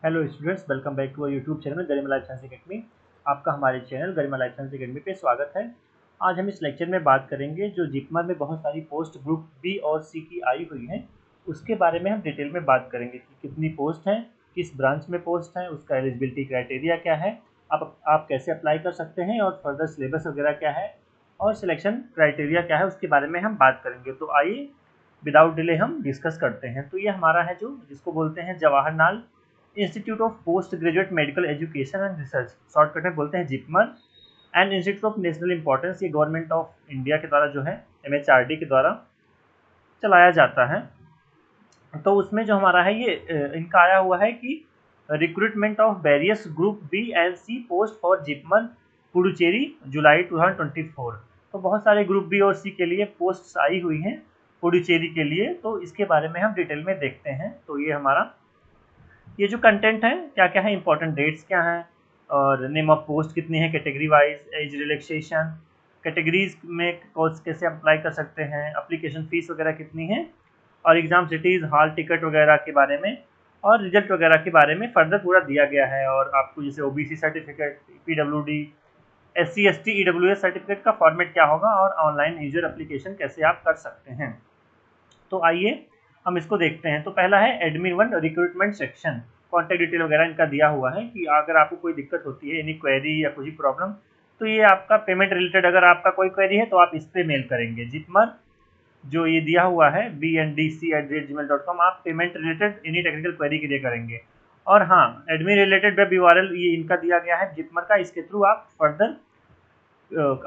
Hello students, welcome back to our YouTube channel Garima life science academy. आपका हमारे channel Garima life science academy पे स्वागत है। आज हम इस लेक्चर में बात करेंगे जो जिपमर में बहुत सारी पोस्ट ग्रुप बी और सी की आई हुई हैं, उसके बारे में हम डिटेल में बात करेंगे कि कितनी पोस्ट हैं, किस ब्रांच में पोस्ट हैं, उसका एलिजिबिलिटी क्राइटेरिया क्या है, आप कैसे अप्लाई कर सकते हैं और फर्दर सिलेबस वगैरह क्या है और सिलेक्शन क्राइटेरिया क्या है, उसके बारे में हम बात करेंगे। तो आइए विदाउट डिले हम डिस्कस करते हैं। तो ये हमारा है जो जिसको बोलते हैं Jawaharlal institute of post graduate medical education and research, shortcut में बोलते हैं JIPMER, and institute of national importance. ये गवर्नमेंट ऑफ इंडिया के द्वारा जो है MHRD के द्वारा चलाया जाता है। तो उसमें जो हमारा है ये इनका आया हुआ है कि recruitment of various group B and C post for JIPMER Puducherry July 2024। तो बहुत सारे ग्रुप बी और सी के लिए पोस्ट आई हुई हैं पुडुचेरी के लिए, तो इसके बारे में हम डिटेल में देखते हैं। तो ये हमारा ये जो कंटेंट है क्या क्या है, इंपॉर्टेंट डेट्स क्या हैं और नेम ऑफ पोस्ट कितनी है, category wise, age relaxation, categories में कोर्स कैसे अप्लाई कर सकते हैं, एप्लीकेशन फीस वगैरह कितनी है, और एग्ज़ाम सिटीज़, हॉल टिकट वगैरह के बारे में और रिजल्ट वगैरह के बारे में फर्दर पूरा दिया गया है। और आपको जैसे OBC certificate, PWD, SC ST EWS certificate का फॉर्मेट क्या होगा और ऑनलाइन यूजर एप्लीकेशन कैसे आप कर सकते हैं। तो आइए हम इसको देखते हैं। तो पहला है admin 1 recruitment section. Contact detail वगैरह इनका दिया हुआ है कि अगर आपको कोई दिक्कत होती है, एनी क्वेरी या कुछ प्रॉब्लम, तो ये आपका पेमेंट रिलेटेड अगर आपका कोई क्वेरी है तो आप इस पर मेल करेंगे। जिपमर जो ये दिया हुआ है bndc@gmail.com, आप payment related any technical query के लिए करेंगे। और हाँ, एडमिन रिलेटेड वेब URL ये इनका दिया गया है जिपमर का, इसके थ्रू आप फर्दर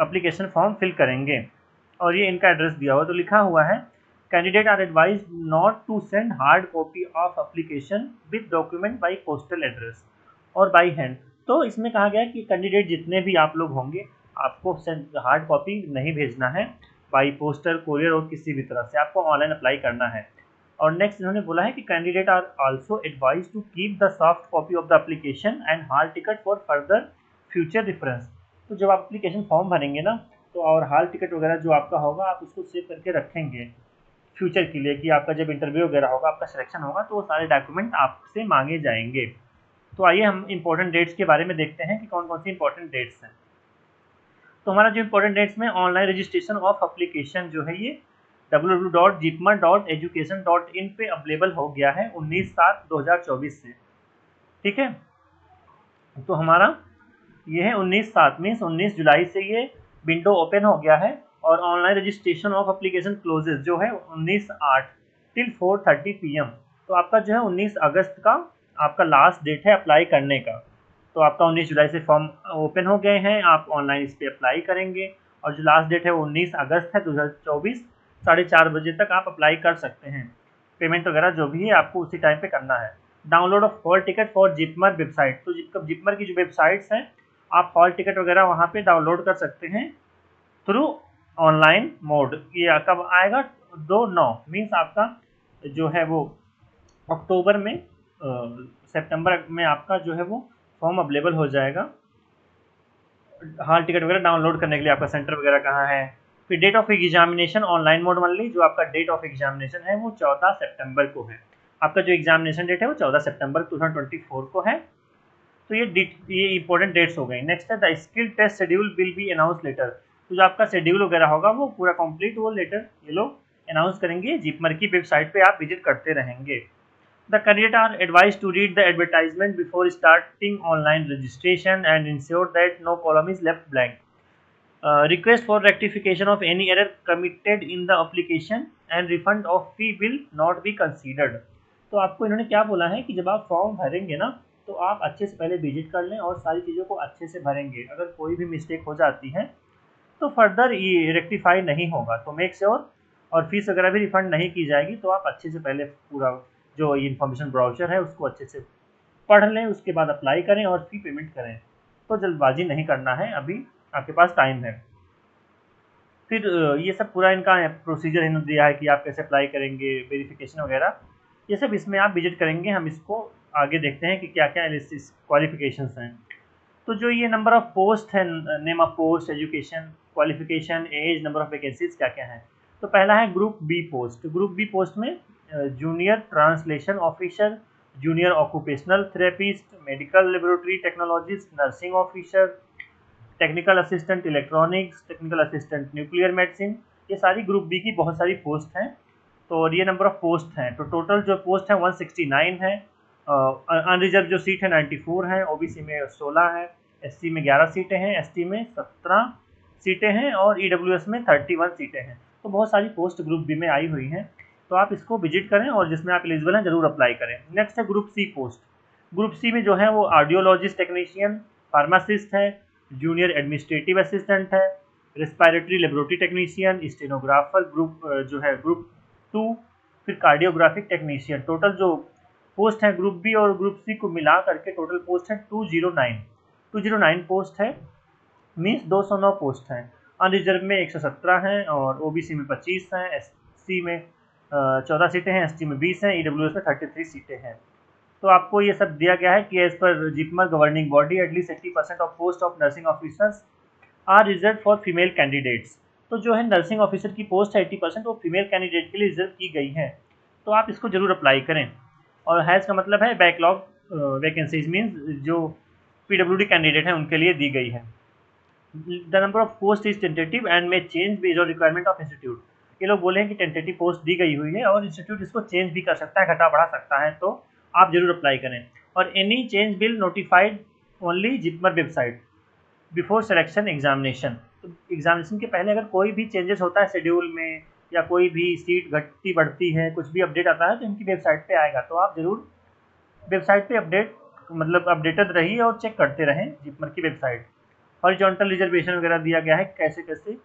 एप्लीकेशन फॉर्म फिल करेंगे। और ये इनका एड्रेस दिया हुआ, तो लिखा हुआ है candidate are advise not to send hard copy of application with document by postal address और बाई हैंड। तो इसमें कहा गया कि कैंडिडेट जितने भी आप लोग होंगे, आपको हार्ड कॉपी नहीं भेजना है बाई पोस्टर, कोरियर और किसी भी तरह से, आपको ऑनलाइन अप्लाई करना है। और नेक्स्ट इन्होंने बोला है कि candidate are also advise to keep the soft copy of the application and hall ticket for further future reference. तो जब आप एप्लीकेशन फॉर्म भरेंगे ना, तो और हॉल टिकट वगैरह जो आपका होगा आप उसको सेव करके रखेंगे फ्यूचर के लिए, कि आपका जब इंटरव्यू वगैरह होगा, आपका सिलेक्शन होगा, तो वो सारे डॉक्यूमेंट आपसे मांगे जाएंगे। तो आइए हम इंपॉर्टेंट डेट्स के बारे में देखते हैं कि कौन कौन सी इंपॉर्टेंट डेट्स हैं। तो हमारा जो इंपॉर्टेंट डेट्स में ऑनलाइन रजिस्ट्रेशन ऑफ एप्लीकेशन जो है ये www.jipmer.education.in पे अवेलेबल हो गया है 19/7/2024 से। ठीक है, तो हमारा ये है 19/7 मीन्स 19 जुलाई से ये विंडो ओपन हो गया है। और online registration of application closes जो है 19/8 टिल 4:30 PM। तो आपका जो है 19 अगस्त का आपका लास्ट डेट है अप्लाई करने का। तो आपका 19 जुलाई से फॉर्म ओपन हो गए हैं, आप ऑनलाइन इस पर अप्लाई करेंगे और जो लास्ट डेट है वो 19 अगस्त है 2024, 4:30 बजे तक आप अप्लाई कर सकते हैं। पेमेंट वगैरह जो भी है आपको उसी टाइम पे करना है। Download of hall ticket for JIPMER website. तो जिपमर की जो वेबसाइट्स हैं, आप हॉल टिकट वगैरह वहाँ पे डाउनलोड कर सकते हैं थ्रू ऑनलाइन मोड। ये कब आएगा? 2/9 मीन्स आपका जो है वो अक्टूबर में, सितंबर में आपका जो है वो फॉर्म अवेलेबल हो जाएगा। हॉल टिकट वगैरह डाउनलोड करने के लिए आपका सेंटर वगैरह कहाँ है। फिर date of examination online mode ली, जो आपका डेट ऑफ एग्जामिनेशन है वो 14 सितंबर को है। आपका जो एग्जामिनेशन डेट है वो 14 सितंबर 2024 को है। तो ये इंपॉर्टेंट डेट्स हो गई। नेक्स्ट है the skill test schedule will be announce later. तो जो आपका शेड्यूल वगैरह होगा वो पूरा कंप्लीट, वो लेटर ये लोग अनाउंस करेंगे। जिपमर की वेबसाइट पे आप विजिट करते रहेंगे। The candidate are advise to read the advertisement before starting online registration and ensure that no column is left blank. Request for rectification of any error committed in the application and refund of fee will not be considered। तो आपको इन्होंने क्या बोला है कि जब आप form भरेंगे ना, तो आप अच्छे से पहले विजिट कर लें और सारी चीज़ों को अच्छे से भरेंगे। अगर कोई भी मिस्टेक हो जाती है तो फर्दर ये रेक्टिफाई नहीं होगा, तो मेक श्योर। और फीस वगैरह भी रिफंड नहीं की जाएगी। तो आप अच्छे से पहले पूरा जो ये इन्फॉर्मेशन ब्राउचर है उसको अच्छे से पढ़ लें, उसके बाद अप्लाई करें और फी पेमेंट करें। तो जल्दबाजी नहीं करना है, अभी आपके पास टाइम है। फिर ये सब पूरा इनका प्रोसीजर इन्होंने दिया है कि आप कैसे अप्लाई करेंगे, वेरिफिकेशन वगैरह, ये सब इसमें आप विजिट करेंगे। हम इसको आगे देखते हैं कि क्या क्या क्वालिफिकेशंस हैं। तो जो ये नंबर ऑफ पोस्ट है, name of post, education, qualification, age, number of vacancies क्या क्या है। तो पहला है group B post. Group B post में junior translation officer junior occupational therapist, medical laboratory technologist, nursing officer, technical assistant electronics, technical assistant nuclear medicine. ये सारी group B की बहुत सारी पोस्ट हैं। तो और ये नंबर ऑफ पोस्ट हैं, तो टोटल जो पोस्ट है 169 है। अनरिजर्व जो सीट है 94 है, ओबीसी में 16 है, एससी में 11 सीटें हैं, एसटी में 17 सीटें हैं और ईडब्ल्यूएस में 31 सीटें हैं। तो बहुत सारी पोस्ट ग्रुप बी में आई हुई हैं, तो आप इसको विजिट करें और जिसमें आप एलिजिबल हैं ज़रूर अप्लाई करें। नेक्स्ट है group C post. Group C में जो है वो आर्डियोलॉजिस्ट टेक्नीशियन, फार्मासिस्ट है, जूनियर एडमिनिस्ट्रेटिव असिस्टेंट है, respiratory laboratory technician, stenographer group जो है ग्रुप 2, फिर कार्डियोग्राफिक टेक्नीशियन। टोटल जो पोस्ट है ग्रुप बी और ग्रुप सी को मिला करके टोटल पोस्ट है 209 पोस्ट है, मीन्स 209 पोस्ट हैं। अनरिजर्व में 117 हैं और ओबीसी में 25 हैं, एससी में 14 सीटें हैं, एसटी में 20 हैं, ईडब्ल्यूएस में 33 सीटें हैं। तो आपको ये सब दिया गया है कि as per JIPMER governing body at least 80% of post of nursing officers are reserve for female candidates. तो जो है नर्सिंग ऑफिसर की पोस्ट है 80% वो फीमेल कैंडिडेट के लिए रिजर्व की गई है, तो आप इसको जरूर अप्लाई करें। और हैज़ का मतलब है बैकलॉग वैकेंसीज, मीन्स जो पीडब्ल्यूडी कैंडिडेट हैं उनके लिए दी गई है। The number of post is tentative and may change based on requirement of institute. ये लोग बोले हैं कि टेंटेटिव पोस्ट दी गई हुई है और इंस्टीट्यूट इसको चेंज भी कर सकता है, घटा बढ़ा सकता है, तो आप जरूर अप्लाई करें। और any change bill notified only JIPMER website before selection examination. तो एग्जामिनेशन के पहले अगर कोई भी चेंजेस होता है शेड्यूल में या कोई भी सीट घटती बढ़ती है, कुछ भी अपडेट आता है तो इनकी वेबसाइट पे आएगा, तो आप जरूर वेबसाइट पे अपडेटेड रहिए और चेक करते रहें जिपमर की वेबसाइट। हॉरिजॉन्टल रिजर्वेशन वगैरह दिया गया है कैसे कैसे,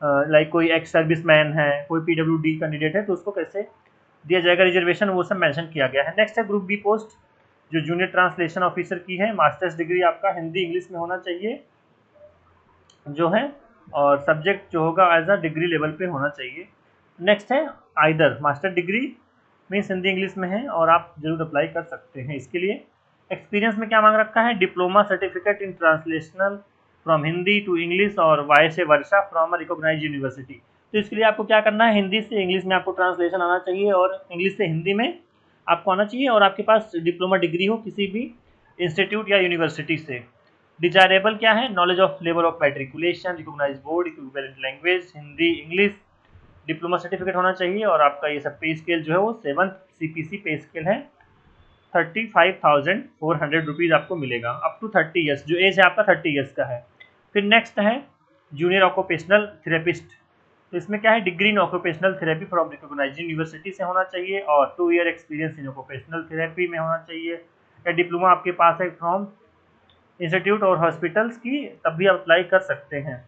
लाइक कोई एक्स सर्विस मैन है, कोई पीडब्ल्यूडी कैंडिडेट है तो उसको कैसे दिया जाएगा रिजर्वेशन, वो सब मेंशन किया गया है। नेक्स्ट है ग्रुप बी पोस्ट जो जूनियर ट्रांसलेशन ऑफिसर की है। मास्टर्स डिग्री आपका हिंदी इंग्लिश में होना चाहिए जो है, और सब्जेक्ट जो होगा एज अ डिग्री लेवल पे होना चाहिए। नेक्स्ट है either master degree means Hindi English में है और आप जरूर अप्लाई कर सकते हैं इसके लिए। एक्सपीरियंस में क्या मांग रखा है, diploma certificate in translational from Hindi to English और vice versa from a recognised university. तो इसके लिए आपको क्या करना है, हिंदी से इंग्लिश में आपको ट्रांसलेशन आना चाहिए और इंग्लिश से हिंदी में आपको आना चाहिए और आपके पास डिप्लोमा डिग्री हो किसी भी इंस्टीट्यूट या यूनिवर्सिटी से। डिजायरेबल क्या है, knowledge of level of matriculation, recognised board, equivalent language Hindi English, diploma certificate होना चाहिए और आपका ये सब पे स्केल जो है वो 7th CPC पे स्केल है। 35,400 रुपीज़ आपको मिलेगा अप टू 30 ईयर्स, जो एज है आपका 30 ईयर्स का है। फिर नेक्स्ट है जूनियर ऑक्यूपेशनल थेरेपिस्ट। तो इसमें क्या है, degree in occupational therapy from recognised university से होना चाहिए और 2 year experience in occupational therapy में होना चाहिए, या डिप्लोमा आपके पास है फ्रॉम इंस्टीट्यूट और हॉस्पिटल्स की, तब भी आप अप्लाई कर सकते हैं।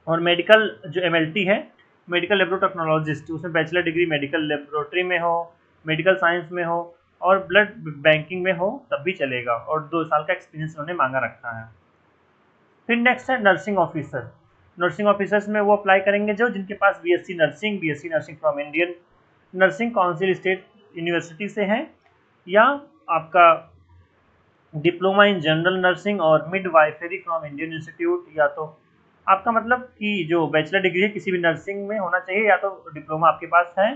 और मेडिकल जो MLT है, मेडिकल लेब्रोटेक्नोलॉजिस्ट, उसमें बैचलर डिग्री मेडिकल लेब्रोटरी में हो, मेडिकल साइंस में हो और ब्लड बैंकिंग में हो तब भी चलेगा और 2 साल का एक्सपीरियंस उन्होंने मांगा रखा है। फिर नेक्स्ट है नर्सिंग ऑफिसर। नर्सिंग ऑफिसर्स में वो अप्लाई करेंगे जो जिनके पास BSc nursing from Indian nursing council state university से है, या आपका डिप्लोमा इन जनरल नर्सिंग और मिडवाइफरी फ्रॉम इंडियन इंस्टीट्यूट, या तो आपका मतलब कि जो बैचलर डिग्री है किसी भी नर्सिंग में होना चाहिए या तो डिप्लोमा आपके पास है,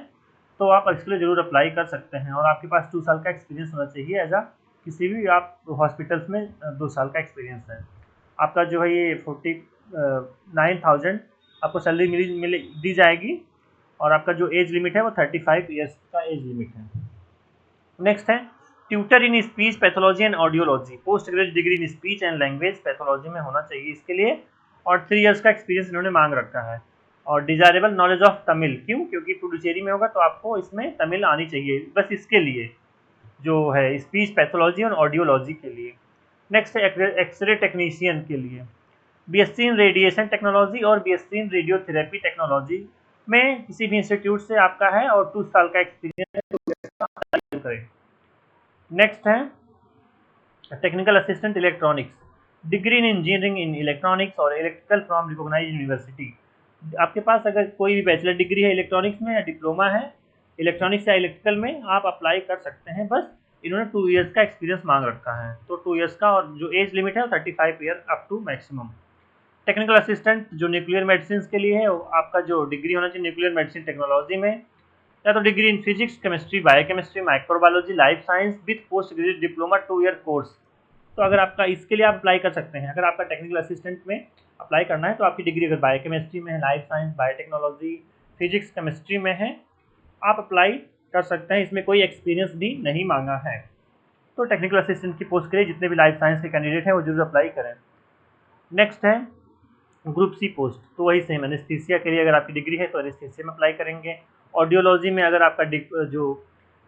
तो आप इसके लिए ज़रूर अप्लाई कर सकते हैं। और आपके पास 2 साल का एक्सपीरियंस होना चाहिए एज आ किसी भी आप हॉस्पिटल्स में 2 साल का एक्सपीरियंस है। आपका जो है ये 49,000 आपको सैलरी दी जाएगी और आपका जो एज लिमिट है वो 35 ईयर्स का एज लिमिट है। नेक्स्ट है tutor in speech pathology and audiology, post graduate degree in speech and language pathology में होना चाहिए इसके लिए, और 3 ईयर्स का एक्सपीरियंस इन्होंने मांग रखा है। और डिजायरेबल नॉलेज ऑफ तमिल, क्यों, क्योंकि पुडुचेरी में होगा तो आपको इसमें तमिल आनी चाहिए बस इसके लिए, जो है स्पीच पैथोलॉजी और ऑडियोलॉजी के लिए। नेक्स्ट है एक्सरे टेक्नीशियन के लिए, BSc इन रेडिएशन टेक्नोलॉजी और BSc इन रेडियोथेरेपी टेक्नोलॉजी में किसी भी इंस्टीट्यूट से आपका है और 2 साल का एक्सपीरियंस करें। नेक्स्ट है technical assistant electronics, degree in engineering in electronics और इलेक्ट्रिकल फ्रॉम रिकॉग्नाइज्ड यूनिवर्सिटी। आपके पास अगर कोई भी बैचलर डिग्री है इलेक्ट्रॉनिक्स में या डिप्लोमा है इलेक्ट्रॉनिक्स या इलेक्ट्रिकल में, आप अप्लाई कर सकते हैं। बस इन्होंने 2 ईयर्स का एक्सपीरियंस मांग रखा है, तो 2 ईयर्स का, और जो एज लिमिट है वो 35 year up to maximum. Technical assistant जो न्यूक्लियर मेडिसिन के लिए है, आपका जो डिग्री होना चाहिए न्यूक्लियर मेडिसिन टेक्नोलॉजी में, या तो degree in physics, chemistry, biochemistry, microbiology, life science with post graduate diploma 2 year course. तो अगर आपका इसके लिए आप अप्लाई कर सकते हैं। अगर आपका टेक्निकल असिस्टेंट में अप्लाई करना है तो आपकी डिग्री अगर बायोकेमिस्ट्री में है, life science, biotechnology, physics, chemistry में है, आप अप्लाई कर सकते हैं। इसमें कोई एक्सपीरियंस भी नहीं मांगा है। तो टेक्निकल असिस्टेंट की पोस्ट के लिए जितने भी लाइफ साइंस के कैंडिडेट हैं वो जरूर अप्लाई करें। नेक्स्ट है ग्रुप सी पोस्ट। तो वही सेम एनेस्थीसिया के लिए अगर आपकी डिग्री है तो एनेस्थीसिया में अप्लाई करेंगे। ऑडियोलॉजी में अगर आपका जो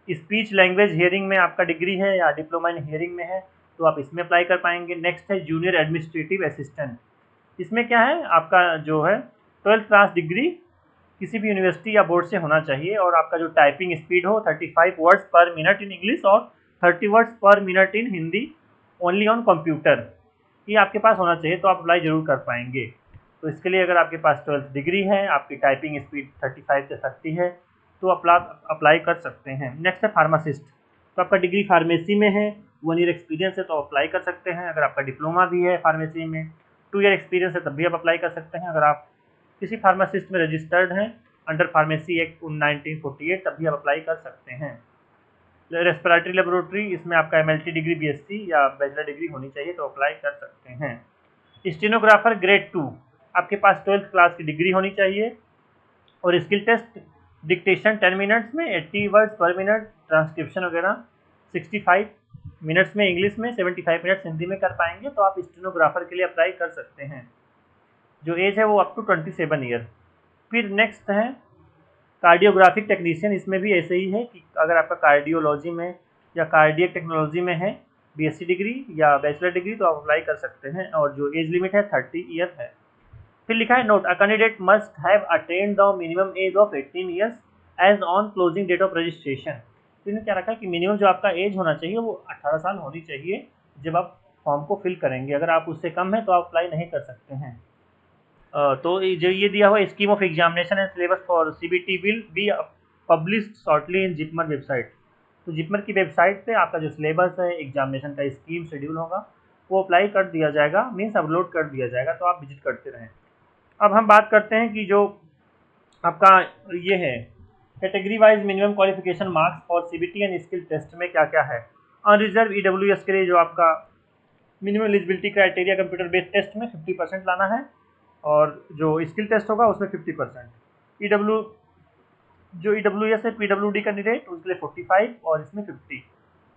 स्पीच लैंग्वेज हियरिंग में आपका डिग्री है या डिप्लोमा इन हियरिंग में है तो आप इसमें अप्लाई कर पाएंगे। नेक्स्ट है जूनियर एडमिनिस्ट्रेटिव असिस्टेंट। इसमें क्या है, आपका जो है 12th क्लास डिग्री किसी भी यूनिवर्सिटी या बोर्ड से होना चाहिए और आपका जो टाइपिंग स्पीड हो 35 वर्ड्स पर मिनट इन इंग्लिश और 30 वर्ड्स पर minute in Hindi only on computer, ये आपके पास होना चाहिए तो आप अप्लाई जरूर कर पाएंगे। तो इसके लिए अगर आपके पास 12th डिग्री है, आपकी टाइपिंग स्पीड 35 से 30 है तो अप्लाई कर सकते हैं। नेक्स्ट है फार्मासिस्ट। तो आपका डिग्री फार्मेसी में है, 1 ईयर एक्सपीरियंस है तो अप्लाई कर सकते हैं। अगर आपका डिप्लोमा भी है फार्मेसी में, 2 ईयर एक्सपीरियंस है तब भी आप अप्लाई कर सकते हैं। अगर आप किसी फार्मासिस्ट में रजिस्टर्ड हैं अंडर फार्मेसी एक्ट 1948 तब भी आप अप्लाई कर सकते हैं। रेस्पिरेटरी लेबोरेटरी, इसमें आपका एमएलटी डिग्री बीएससी या बैचलर डिग्री होनी चाहिए तो अप्लाई कर सकते हैं। स्टेनोग्राफर ग्रेड 2, आपके पास 12th क्लास की डिग्री होनी चाहिए और स्किल टेस्ट डिक्टेशन 10 मिनट्स में 80 वर्ड्स पर मिनट, ट्रांसक्रिप्शन वगैरह 65 मिनट्स में इंग्लिश में, 75 मिनट्स हिंदी में कर पाएंगे तो आप स्टेनोग्राफर के लिए अप्लाई कर सकते हैं। जो एज है वो अप टू 27 ईयर। फिर नेक्स्ट है कार्डियोग्राफिक टेक्नीशियन। इसमें भी ऐसे ही है कि अगर आपका कार्डियोलॉजी में या कार्डियक टेक्नोलॉजी में है बीएससी डिग्री या बैचलर डिग्री तो आप अप्लाई कर सकते हैं और जो एज लिमिट है 30 ईयर है। फिर लिखा है note, a candidate must have attend the minimum age of 18 years age on closing date of registration. तो इन्होंने क्या रखा है कि मिनिमम जो आपका एज होना चाहिए वो 18 साल होनी चाहिए जब आप फॉर्म को फिल करेंगे। अगर आप उससे कम है तो आप अप्लाई नहीं कर सकते हैं। तो जो ये दिया हुआ scheme of examination and syllabus for CBT will be published shortly in JIPMER website. तो जिपमर की वेबसाइट पे आपका जो सिलेबस है, एग्जामिनेशन का स्कीम शेड्यूल होगा वो अप्लाई कर दिया जाएगा, मीन्स अपलोड कर दिया जाएगा, तो आप विजिट करते रहें। अब हम बात करते हैं कि जो आपका ये है category wise minimum qualification marks for CBT and skill test में क्या क्या है। अनरिजर्व ईडब्ल्यूएस के लिए जो आपका minimum eligibility criteria computer based test में 50% लाना है और जो स्किल टेस्ट होगा उसमें 50%। जो ईडब्ल्यूएस है पीडब्ल्यूडी कैंडिडेट उसके लिए 45 और इसमें 50।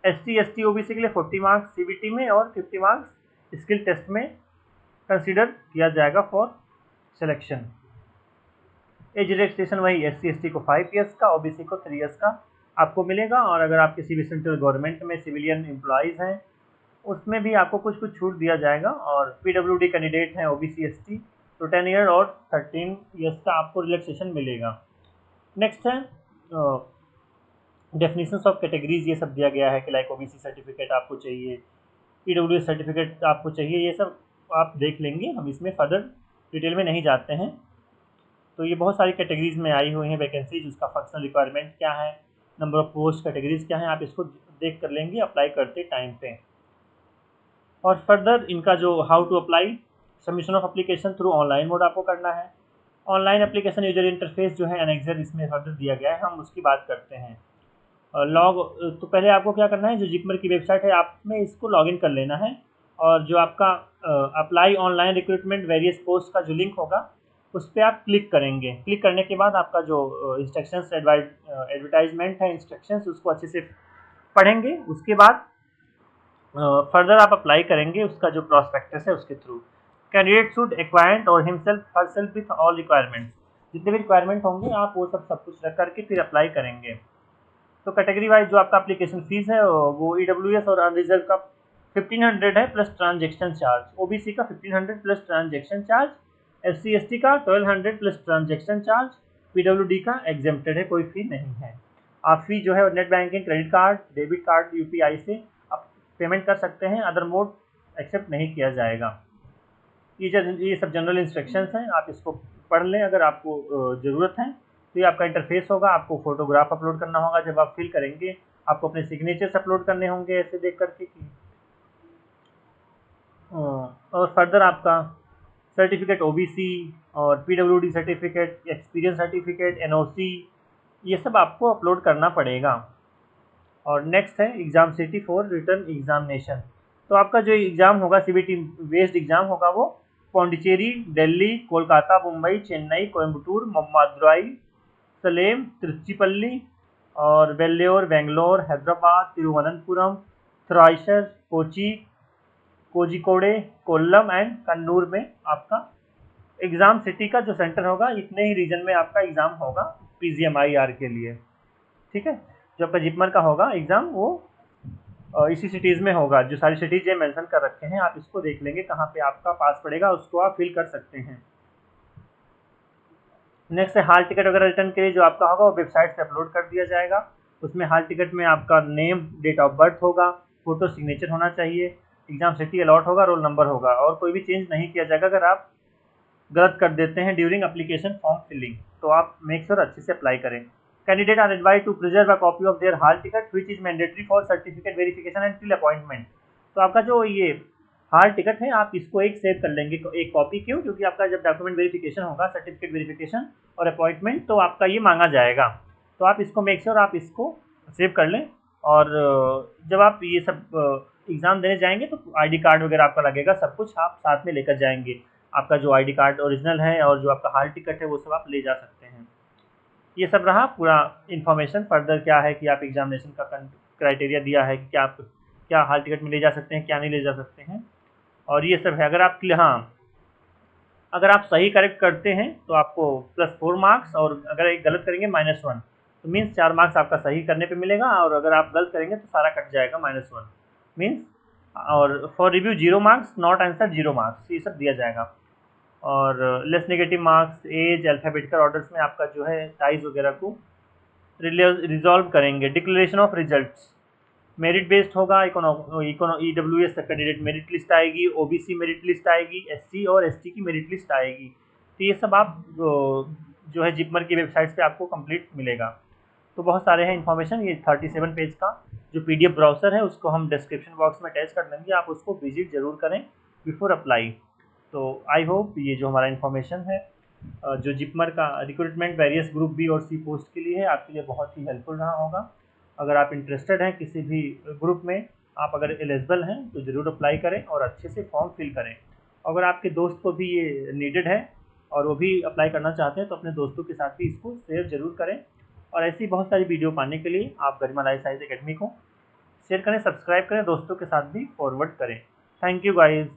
एससी एसटी ओबीसी के लिए 40 मार्क्स सीबीटी में और 50 मार्क्स स्किल टेस्ट में कंसीडर किया जाएगा फॉर सिलेक्शन। एज रिलैक्सेशन वही एससी एसटी को 5 ईयर्स का, ओबीसी को 3 ईयर्स का आपको मिलेगा। और अगर आप किसी भी सेंट्रल गवर्नमेंट में सिविलियन एम्प्लॉयज़ हैं उसमें भी आपको कुछ कुछ छूट दिया जाएगा। और पीडब्ल्यूडी कैंडिडेट हैं ओबीसी एसटी तो 10 ईयर और 13 ईयर्स का आपको रिलैक्सेशन मिलेगा। नेक्स्ट है डेफिनेशंस ऑफ कैटेगरीज, ये सब दिया गया है कि लाइक ओबीसी सर्टिफिकेट आपको चाहिए, ईडब्ल्यूएस सर्टिफिकेट आपको चाहिए, ये सब आप देख लेंगे, हम इसमें फर्दर डिटेल में नहीं जाते हैं। तो ये बहुत सारी कैटेगरीज में आई हुई हैं वैकेंसीज, उसका फंक्शनल रिक्वायरमेंट क्या है, नंबर ऑफ पोस्ट, कैटेगरीज क्या है, आप इसको देख कर लेंगे अप्लाई करते टाइम पे। और फर्दर इनका जो how to apply, submission of application through online mode आपको करना है। ऑनलाइन एप्लीकेशन यूजर इंटरफेस जो है एनेक्सर इसमें फर्दर दिया गया है, हम उसकी बात करते हैं। तो पहले आपको क्या करना है, जो जिपमर की वेबसाइट है आप में इसको लॉगिन कर लेना है और जो आपका apply online recruitment various post का जो लिंक होगा उस पर आप क्लिक करेंगे। क्लिक करने के बाद आपका जो इंस्ट्रक्शंस एडवर्टाइजमेंट है, इंस्ट्रक्शंस उसको अच्छे से पढ़ेंगे। उसके बाद फर्दर आप अप्लाई करेंगे, उसका जो प्रॉस्पेक्टस है उसके थ्रू। कैंडिडेट शुड एक्वायर्ड और himself herself with all requirements, जितने भी रिक्वायरमेंट होंगे आप वो सब कुछ रख करके फिर अप्लाई करेंगे। तो कैटेगरी वाइज जो आपका एप्लीकेशन फीस है वो ईडब्ल्यूएस और अनरिजर्व का 1500 है प्लस ट्रांजेक्शन चार्ज, ओबीसी का 1500 plus transaction charge, SC ST का 1200 प्लस ट्रांजेक्शन चार्ज, पीडब्ल्यूडी का एग्जेम्प्टेड है, कोई फी नहीं है। आप फी जो है net banking, credit card, debit card, UPI से आप पेमेंट कर सकते हैं, अदर मोड एक्सेप्ट नहीं किया जाएगा। ये सब जनरल इंस्ट्रक्शंस हैं, आप इसको पढ़ लें अगर आपको ज़रूरत है। तो ये आपका इंटरफेस होगा, आपको फोटोग्राफ अपलोड करना होगा जब आप फिल करेंगे, आपको अपने सिग्नेचर्स अपलोड करने होंगे ऐसे देख करके कि और फर्दर आपका सर्टिफिकेट ओबीसी और PWD certificate, experience certificate, NOC, ये सब आपको अपलोड करना पड़ेगा। और नेक्स्ट है exam city for return examination. तो आपका जो एग्ज़ाम होगा सीबीटी बेस्ड एग्ज़ाम होगा वो पौंडीचेरी, दिल्ली, कोलकाता, मुंबई, चेन्नई, कोयम्बटूर, मदुरई, सलेम, तिरुचिपल्ली और वेल्लोर, बेंगलोर, हैदराबाद, तिरुवनंतपुरम, थ्राइशर, कोची, कोझिकोडे, कोल्लम एंड कन्नूर में आपका एग्ज़ाम सिटी का जो सेंटर होगा, इतने ही रीजन में आपका एग्ज़ाम होगा पीजीएमआईआर के लिए। ठीक है, जो आपका जिपमर का होगा एग्ज़ाम वो इसी सिटीज़ में होगा। जो सारी सिटीज़ ये मेंशन कर रखे हैं, आप इसको देख लेंगे कहाँ पे आपका पास पड़ेगा, उसको आप फिल कर सकते हैं। नेक्स्ट है हॉल टिकट वगैरह रिटर्न के लिए जो आपका होगा वो वेबसाइट से अपलोड कर दिया जाएगा। उसमें हॉल टिकट में आपका नेम, डेट ऑफ बर्थ होगा, फोटो सिग्नेचर होना चाहिए, एग्ज़ाम सिटी अलॉट होगा, रोल नंबर होगा, और कोई भी चेंज नहीं किया जाएगा। अगर आप गलत कर देते हैं ड्यूरिंग एप्लीकेशन फॉर्म फिलिंग तो आप मेक श्योर अच्छे से अप्लाई करें। Candidate are advise to preserve a copy of their hall ticket which is mandatory for certificate verification and till appointment. तो आपका जो ये हॉल टिकट है आप इसको एक सेव कर लेंगे, एक कॉपी। क्यों? क्योंकि आपका जब डॉक्यूमेंट वेरिफिकेशन होगा, सर्टिफिकेट वेरिफिकेशन और अपॉइंटमेंट, तो आपका ये मांगा जाएगा। तो आप इसको मेक श्योर आप इसको सेव कर लें। और जब आप ये सब एग्ज़ाम देने जाएंगे तो आईडी कार्ड वगैरह आपका लगेगा, सब कुछ आप साथ में लेकर जाएंगे। आपका जो आईडी कार्ड ओरिजिनल है और जो आपका हॉल टिकट है वो सब आप ले जा सकते हैं। ये सब रहा पूरा इन्फॉर्मेशन। फर्दर क्या है कि आप एग्जामिनेशन का क्राइटेरिया दिया है कि क्या आप क्या हॉल टिकट में ले जा सकते हैं, क्या नहीं ले जा सकते हैं, और ये सब है। अगर आप हाँ, अगर आप सही करेक्ट करते हैं तो आपको +4 मार्क्स, और अगर एक गलत करेंगे -1, तो मीन्स 4 मार्क्स आपका सही करने पे मिलेगा। और अगर आप गलत करेंगे तो सारा कट जाएगा, -1 मीन्स। और for review 0 marks, not answer 0 marks, ये सब दिया जाएगा। और less negative marks, age, alphabetical orders में आपका जो है टाइज वगैरह को रिजॉल्व करेंगे। Declaration of results merit based होगा। ईडब्ल्यूएस कैंडिडेट मेरिट लिस्ट आएगी, ओबीसी मेरिट लिस्ट आएगी, एससी और एसटी की मेरिट लिस्ट आएगी। तो ये सब आप जो है जिपमर की वेबसाइट पे आपको कंप्लीट मिलेगा। तो बहुत सारे हैं इन्फॉर्मेशन। ये 37 पेज का जो पीडीएफ ब्राउज़र है उसको हम डिस्क्रिप्शन बॉक्स में अटैच कर देंगे, आप उसको विजिट ज़रूर करें बिफोर अप्लाई। तो आई होप ये जो हमारा इन्फॉर्मेशन है जो जिपमर का रिक्रूटमेंट वेरियस ग्रुप बी और सी पोस्ट के लिए है, आपके लिए बहुत ही हेल्पफुल रहा होगा। अगर आप इंटरेस्टेड हैं किसी भी ग्रुप में, आप अगर एलिजिबल हैं तो ज़रूर अप्लाई करें और अच्छे से फॉर्म फिल करें। अगर आपके दोस्त को भी ये नीडेड है और वो भी अप्लाई करना चाहते हैं तो अपने दोस्तों के साथ भी इसको शेयर ज़रूर करें। और ऐसी बहुत सारी वीडियो पाने के लिए आप गरिमा लाइफ साइंस एकेडमी को शेयर करें, सब्सक्राइब करें, दोस्तों के साथ भी फॉरवर्ड करें। Thank you guys.